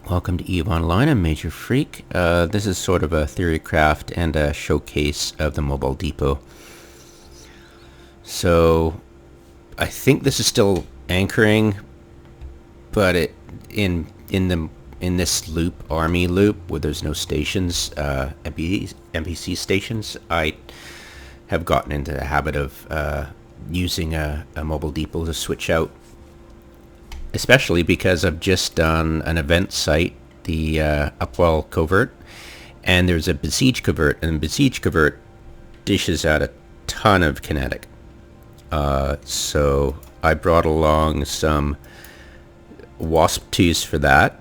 Welcome to EVE Online. I'm Major Freak. This is sort of a Theorycraft and a showcase of the mobile depot. So I think this is still anchoring, but in this loop, army loop, where there's no stations, NPC stations, I have gotten into the habit of using a mobile depot to switch out. Especially because I've just done an event site, the UPWELL Covert, and there's a besieged covert, and the besieged covert dishes out a ton of kinetic. So I brought along some wasp twos for that.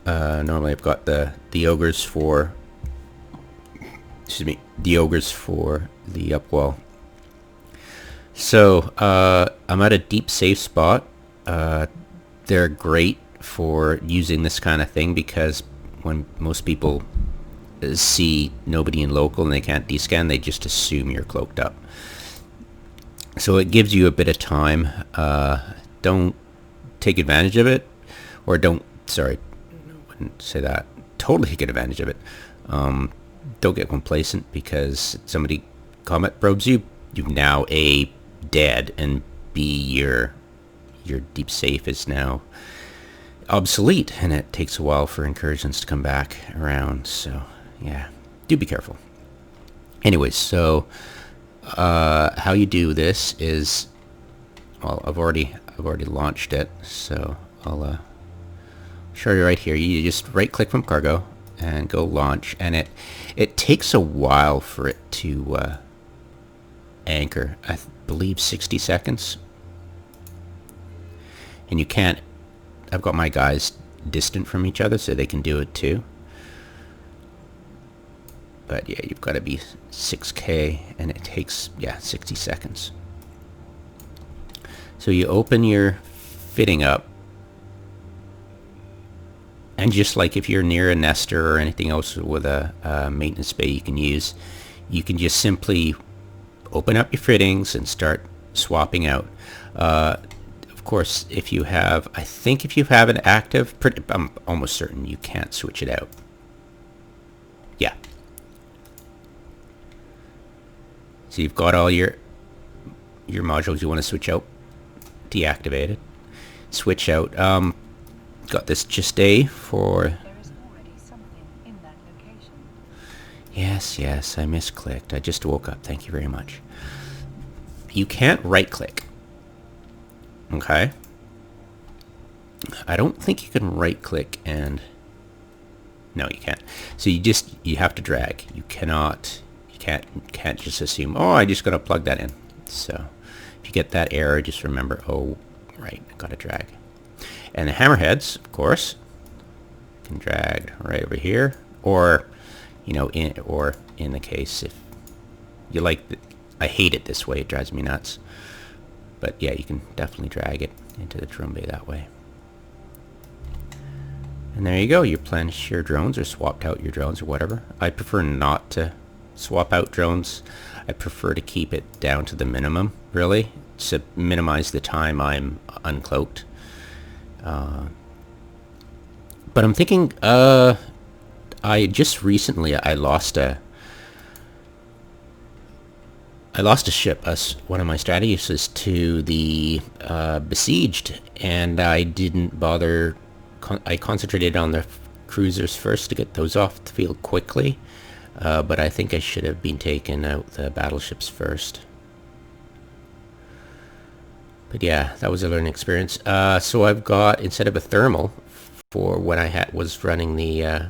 Normally I've got the ogres for, the ogres for the UPWELL. So I'm at a deep safe spot. They're great for using this kind of thing because when most people see nobody in local and they can't descan, they just assume you're cloaked up. So it gives you a bit of time. Don't take advantage of it, or I wouldn't say that. Totally take advantage of it. Don't get complacent because somebody combat probes you. You've now A, dead, and B, your deep safe is now obsolete, and it takes a while for incursions to come back around. So yeah, do be careful. Anyways, so how you do this is, well, I've already launched it, so I'll show you right here. You just right click from cargo and go launch, and it takes a while for it to anchor. I believe 60 seconds. And you can't, I've got my guys distant from each other so they can do it too. But yeah, you've got to be 6K, and it takes, 60 seconds. So you open your fitting up, and just like if you're near a nester or anything else with a maintenance bay you can use, you can just simply open up your fittings and start swapping out. Of course, if you have, I think if you have an active, I'm almost certain you can't switch it out. Yeah. So you've got all your modules you want to switch out, deactivated, switch out. Got this just A for. There is already something in that location. Yes, I misclicked. I just woke up. Thank you very much. You can't right click. Okay. I don't think you can right click and no, you can't. So you have to drag. You can't just assume, oh, I just gotta plug that in. So if you get that error, just remember, oh right, I gotta drag. And the hammerheads, of course, can drag right over here, or in the case if you like I hate it this way, it drives me nuts. But yeah, you can definitely drag it into the drone bay that way. And there you go. You replenish your drones or swapped out your drones or whatever. I prefer not to swap out drones. I prefer to keep it down to the minimum, really, to minimize the time I'm uncloaked. But I'm thinking, I just recently, I lost a ship, one of my Stratios, to the besieged, and I didn't bother. I concentrated on the cruisers first to get those off the field quickly, but I think I should have been taking out the battleships first. But yeah, that was a learning experience. So I've got, instead of a thermal, for when I was running the.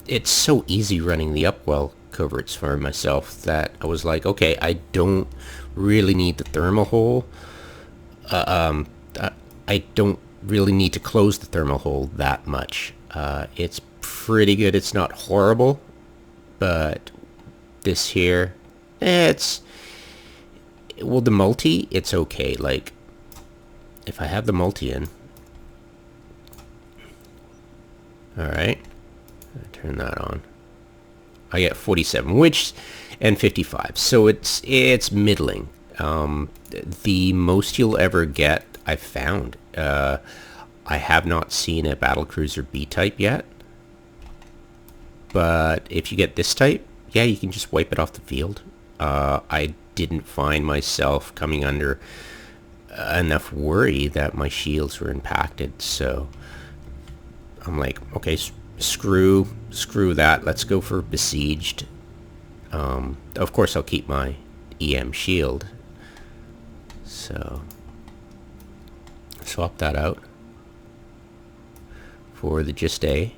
It's so easy running the UPWELL coverts for myself that I was like, okay, I don't really need the thermal hole. I don't really need to close the thermal hole that much. It's pretty good. It's not horrible, but this here, the multi, it's okay. Like, if I have the multi in, all right, turn that on. I get 47, and 55, so it's middling. The most you'll ever get, I've found. I have not seen a battlecruiser B type yet. But if you get this type, yeah, you can just wipe it off the field. I didn't find myself coming under enough worry that my shields were impacted, so I'm like, okay, screw that. Let's go for besieged. Of course, I'll keep my EM shield. So swap that out for the Just A.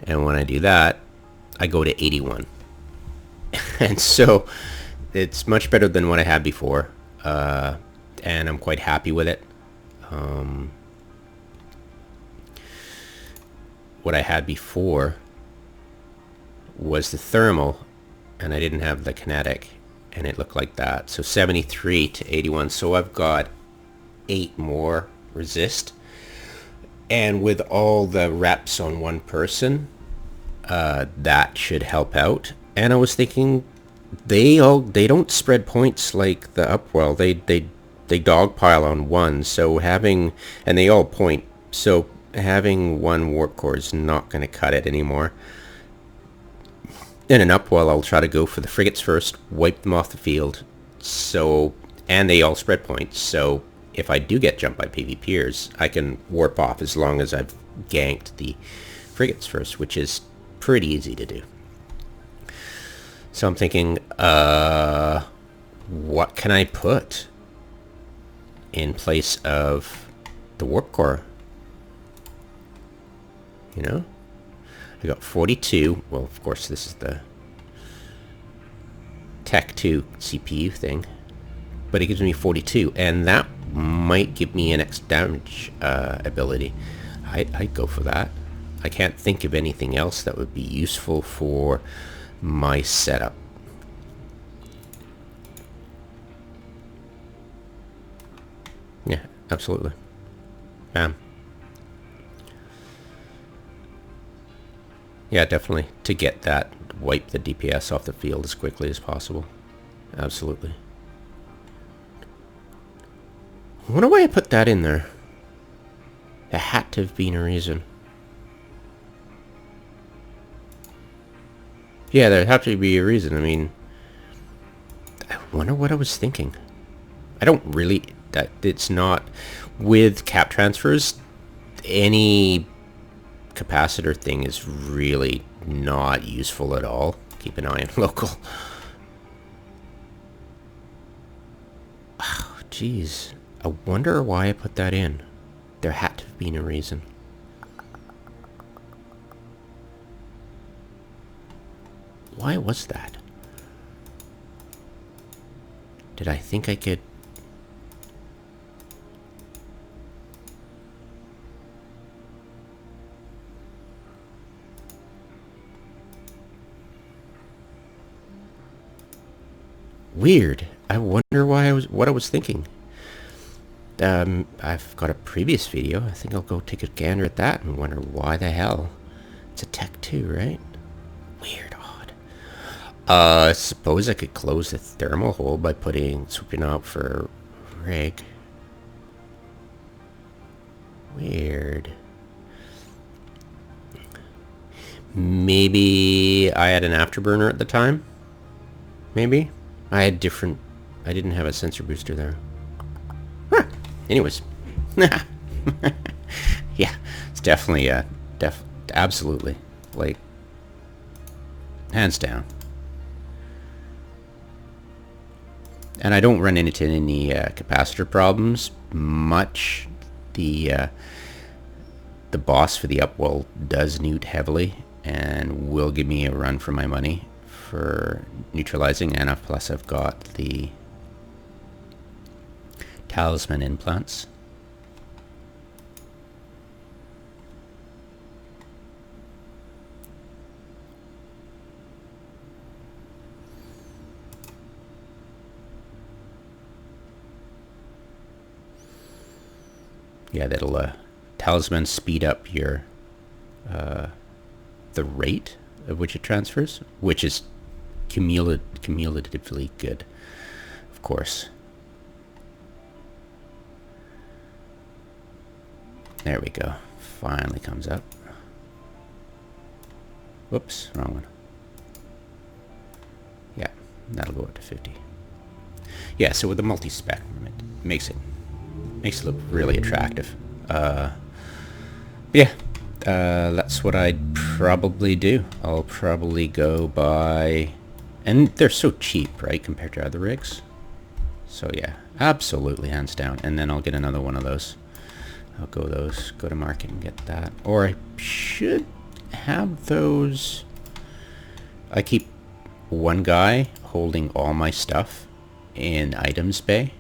And when I do that, I go to 81. And so it's much better than what I had before. And I'm quite happy with it. What I had before was the thermal, and I didn't have the kinetic, and it looked like that. So 73 to 81. So I've got 8 more resist. And with all the reps on one person, that should help out. And I was thinking, they don't spread points like the Upwell. They dogpile on one. So and they all point. So having one warp core is not going to cut it anymore. In an Upwell, I'll try to go for the frigates first, wipe them off the field. So, and they all spread points. So if I do get jumped by PvPers, I can warp off as long as I've ganked the frigates first, which is pretty easy to do. So I'm thinking, what can I put in place of the warp core? You know? I got 42. Well, of course, this is the Tech 2 CPU thing. But it gives me 42, and that might give me an extra damage ability. I'd go for that. I can't think of anything else that would be useful for my setup. Yeah, absolutely. Bam. Yeah, definitely. To get that, wipe the DPS off the field as quickly as possible. Absolutely. I wonder why I put that in there. There had to have been a reason. Yeah, there had to be a reason. I mean, I wonder what I was thinking. I don't really... it's not... With cap transfers, any capacitor thing is really not useful at all. Keep an eye on local. Oh, jeez. I wonder why I put that in. There had to have been a reason. Why was that? Did I think I could... Weird. I wonder why what I was thinking. I've got a previous video. I think I'll go take a gander at that and wonder why the hell. It's a Tech 2, right? Weird, odd. I suppose I could close the thermal hole by swooping out for rig. Weird. Maybe I had an afterburner at the time? Maybe? I didn't have a sensor booster there. Huh. Anyways. Yeah, it's definitely, absolutely. Like, hands down. And I don't run into any capacitor problems much. The boss for the Upwell does newt heavily and will give me a run for my money for neutralizing, and plus I've got the talisman implants. Yeah, that'll talisman speed up your the rate of which it transfers, which is cumulatively good, of course. There we go. Finally comes up. Whoops, wrong one. Yeah, that'll go up to 50. Yeah, so with the multi-spec, it makes it look really attractive. Yeah, that's what I'd probably do. I'll probably go buy, and they're so cheap, right, compared to other rigs. So yeah, absolutely, hands down. And then I'll get another one of those. I'll go to market and get that. Or I should have those. I keep one guy holding all my stuff in items bay.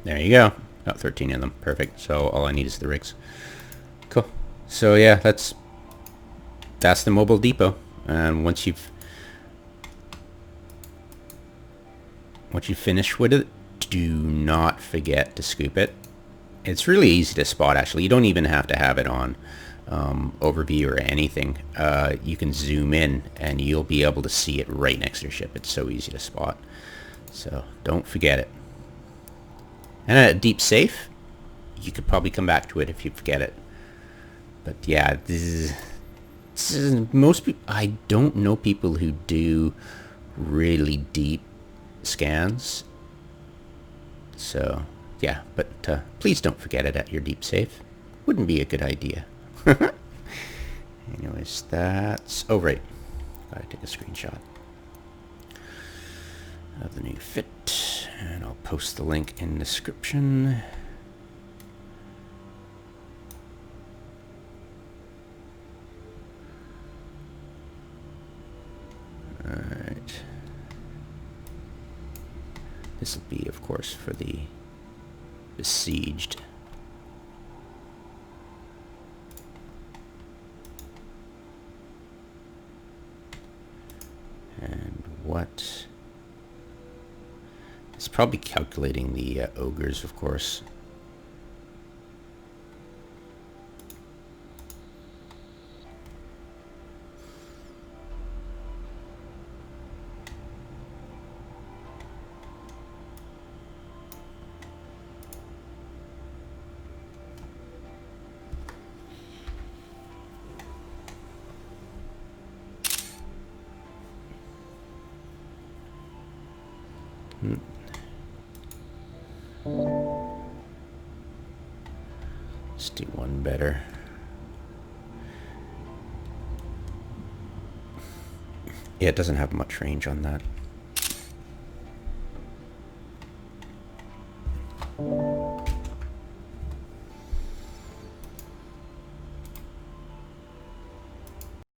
There you go. Got 13 of them. Perfect. So all I need is the rigs. Cool. So yeah, that's the mobile depot. And once you finish with it, do not forget to scoop it. It's really easy to spot, actually. You don't even have to have it on overview or anything. You can zoom in and you'll be able to see it right next to your ship. It's so easy to spot. So don't forget it. And at deep safe, you could probably come back to it if you forget it. But yeah, this is most people. I don't know people who do really deep scans. So yeah, but please don't forget it at your deep safe. Wouldn't be a good idea. Anyways, that's... Oh, right. Gotta take a screenshot of the new fit. And I'll post the link in the description. Alright. This will be, of course, for the besieged. And what... It's probably calculating the ogres, of course. Let's do one better. Yeah, it doesn't have much range on that.